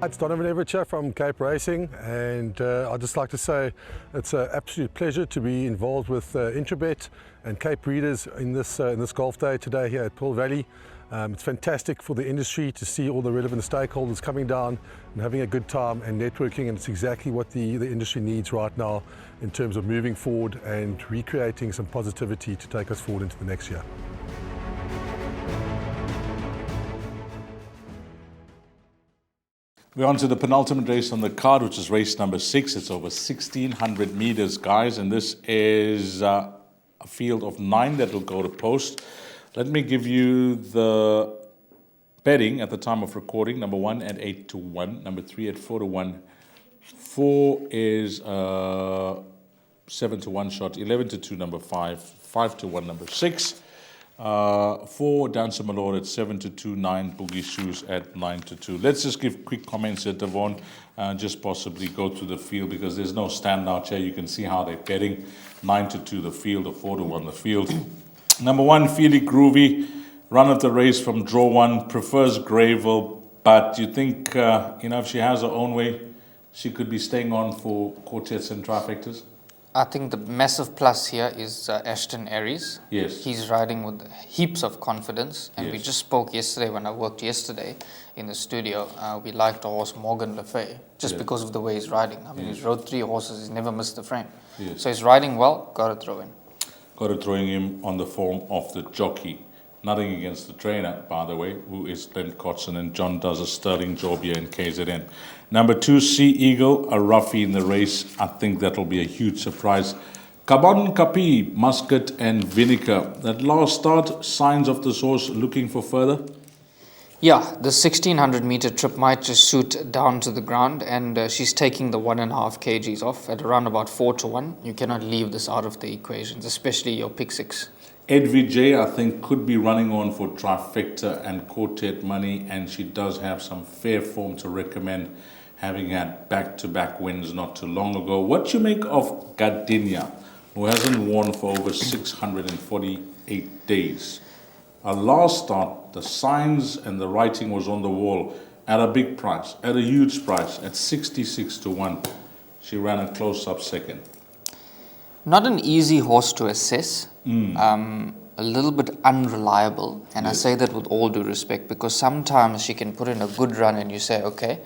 It's Donovan Everett from Cape Racing, and I'd just like to say it's an absolute pleasure to be involved with Intrabet and Cape Breeders in this golf day today here at Pearl Valley. It's fantastic for the industry to see all the relevant stakeholders coming down and having a good time and networking, and it's exactly what the industry needs right now in terms of moving forward and recreating some positivity to take us forward into the next year. We're on to the penultimate race on the card, which is race number 6. It's over 1,600 meters, guys, and this is a field of 9 that will go to post. Let me give you the betting at the time of recording. Number 1 at 8-1, number 3 at 4-1. 4 is 7-1 shot, 11-2 number 5, 5-1 number 6. 4 Dancer Malord at 7-2, 9 Boogie Shoes at 9-2. Let's just give quick comments here, Devon, just possibly go through the field because there's no standout here. You can see how they're betting. 9-2 the field, or 4-1 the field. Number 1, Feely Groovy, run of the race from draw 1, prefers Greyville, but you think, if she has her own way, she could be staying on for quartets and trifectas? I think the massive plus here is Ashton Aries. Yes. He's riding with heaps of confidence. And yes. We just spoke yesterday when I worked yesterday in the studio. We liked the horse Morgan Le Fay just because of the way he's riding. I mean, he's rode 3 horses. He's never missed the frame. Yes. So he's riding well. Got to throw in. Got to throwing him on the form of the jockey. Nothing against the trainer, by the way, who is Glenn Cotson, and John does a sterling job here in KZN. Number 2, Sea Eagle, a roughie in the race. I think that'll be a huge surprise. Cabon Capi, Muscat and Vinegar. That last start, signs of this horse looking for further? Yeah, the 1,600 meter trip might just suit down to the ground, and she's taking the 1.5 kgs off at around about 4-1. You cannot leave this out of the equations, especially your pick 6. Ed Vijay, I think, could be running on for trifecta and quartet money, and she does have some fair form to recommend, having had back-to-back wins not too long ago. What you make of Gardenia, who hasn't won for over 648 days? Her last start, the signs and the writing was on the wall at a big price, at a huge price, at 66-1. She ran a close-up second. Not an easy horse to assess. A little bit unreliable, and I say that with all due respect, because sometimes she can put in a good run and you say, okay,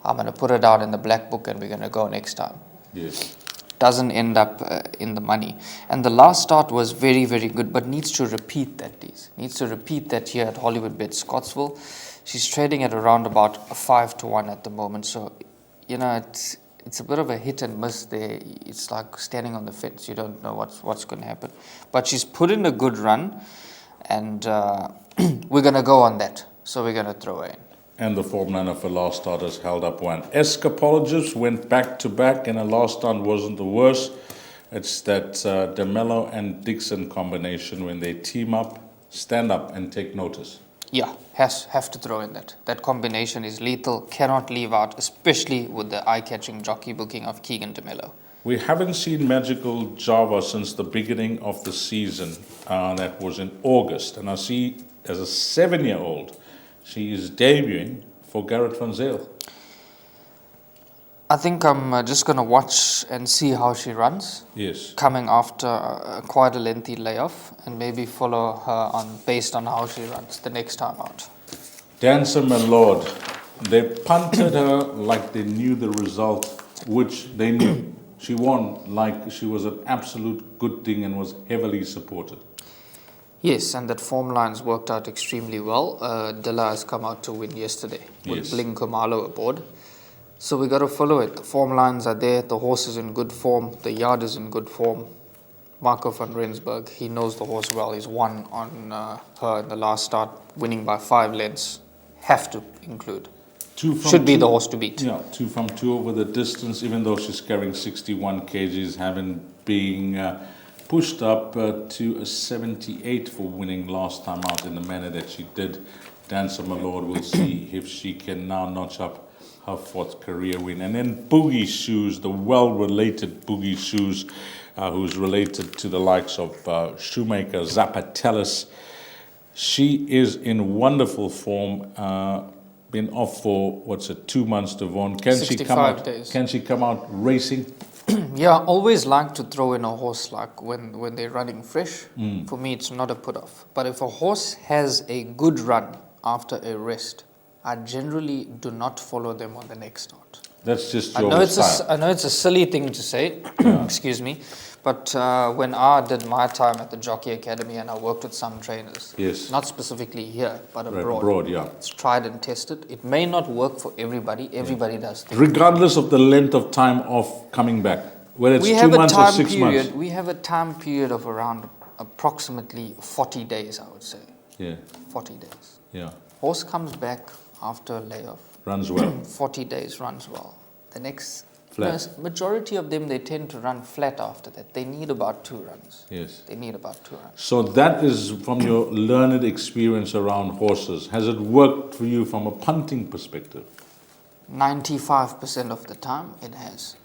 I'm going to put her down in the black book and we're going to go next time. Yes. Doesn't end up in the money. And the last start was very, very good, but needs to repeat that, please. Needs to repeat that here at Hollywoodbets Scottsville. She's trading at around about a 5-1 at the moment, so, it's a bit of a hit and miss there. It's like standing on the fence. You don't know what's going to happen. But she's put in a good run, and we're going to go on that. So we're going to throw her in. And the form line of her last start has held up one. Escapologists went back-to-back, and her last start wasn't the worst. It's that DeMello and Dixon combination. When they team up, stand up and take notice. Yeah, have to throw in that. That combination is lethal, cannot leave out, especially with the eye-catching jockey booking of Keegan DeMello. We haven't seen Magical Java since the beginning of the season. That was in August. And I see, as a 7-year-old, she is debuting for Garrett van Zyl. I think I'm just going to watch and see how she runs. Yes. Coming after quite a lengthy layoff, and maybe follow her based on how she runs the next time out. Dancer Malord, they punted her like they knew the result, which they knew. She won like she was an absolute good thing and was heavily supported. Yes, and that form line's worked out extremely well. Dilla has come out to win yesterday with Bling Khumalo aboard. So we got to follow it. The form lines are there. The horse is in good form. The yard is in good form. Marco van Rensburg, he knows the horse well. He's won on her in the last start, winning by 5 lengths. Have to include. Should be the horse to beat. Yeah, 2 from 2 over the distance, even though she's carrying 61 kgs, having been pushed up to a 78 for winning last time out in the manner that she did. Dancer Malord will see if she can now notch up her 4th career win. And then Boogie Shoes, the well-related Boogie Shoes, who's related to the likes of Shoemaker Zapatellis. She is in wonderful form. been off for, what's it, 2 months, Devon. Can she come 65 out? days. Can she come out racing? Yeah, I always like to throw in a horse like when they're running fresh. For me, it's not a put-off. But if a horse has a good run after a rest, I generally do not follow them on the next start. That's just I your know style. it's a silly thing to say, excuse me, but when I did my time at the Jockey Academy and I worked with some trainers, Yes. not specifically here, but Right, abroad. abroad, yeah. It's tried and tested. It may not work for everybody. Everybody does things. Regardless of the length of time of coming back, whether it's We 2 have a months or time 6 period. months. We have a time period of around approximately 40 days, I would say. Yeah, 40 days. yeah. Horse comes back after a layoff. Runs well. 40 days runs well. The next Flat. majority of them, they tend to run flat after that. They need about 2 runs. Yes. They need about 2 runs. So that is from your learned experience around horses. Has it worked for you from a punting perspective? 95% of the time, it has.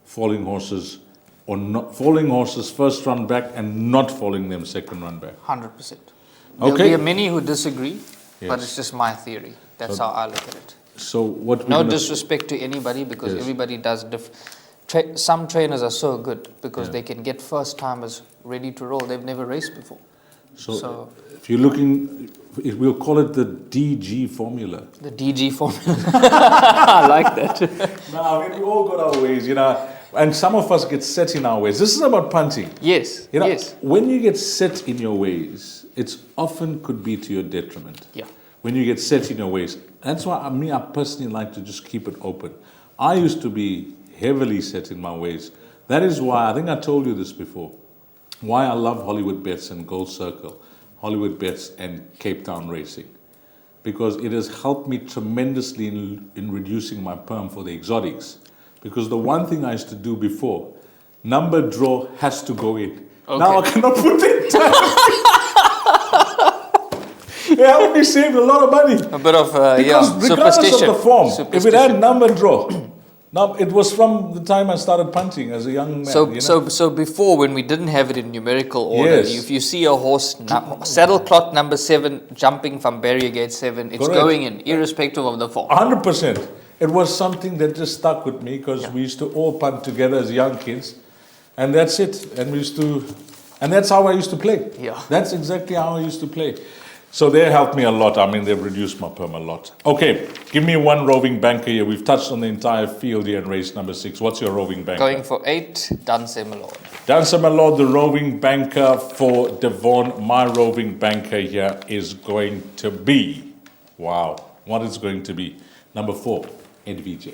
Falling horses or not falling horses first run back and not falling them second run back. 100%. There'll Okay. be many who disagree, but Yes. it's just my theory. That's how I look at it. So what we're No gonna- disrespect to anybody, because Yes. everybody does some trainers are so good because they can get first timers ready to roll. They've never raced before. So if you're looking, we'll call it the DG formula. The DG formula. I like that. No, I mean, we all got our ways, you know, and some of us get set in our ways. This is about punting. Yes. You know, Yes. when you get set in your ways, it's often could be to your detriment. Yeah. When you get set in your ways. That's why I personally like to just keep it open. I used to be heavily set in my ways. That is why, I think I told you this before, why I love Hollywoodbets and Gold Circle, Hollywoodbets and Cape Town Racing. Because it has helped me tremendously in reducing my perm for the exotics. Because the one thing I used to do before, number draw has to go in. Okay. Now I cannot put it down. It helped me save a lot of money. A bit of Because regardless superstition. of the form, if it had Superstition. number draw, now it was from the time I started punting as a young man. So before, when we didn't have it in numerical order, Yes. if you see a horse, saddle cloth number 7 jumping from barrier gate 7, it's Correct. going in, irrespective of the form. 100%. It was something that just stuck with me because we used to all punt together as young kids, and that's it. And and that's how I used to play. Yeah. That's exactly how I used to play. So they helped me a lot. I mean, they've reduced my perm a lot. Okay, give me one roving banker here. We've touched on the entire field here in race number 6. What's your roving banker? Going for 8, Danse Malord. Dancer Malord, the roving banker for Devon. My roving banker here is going to be, wow, what is going to be? Number 4, NVJ.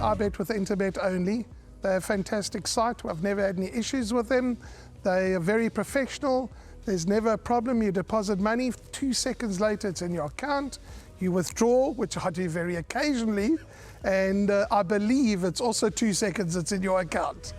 I bet with Interbet only. They're a fantastic site. I've never had any issues with them. They are very professional. There's never a problem. You deposit money, 2 seconds later it's in your account. You withdraw, which I do very occasionally, and I believe it's also 2 seconds it's in your account.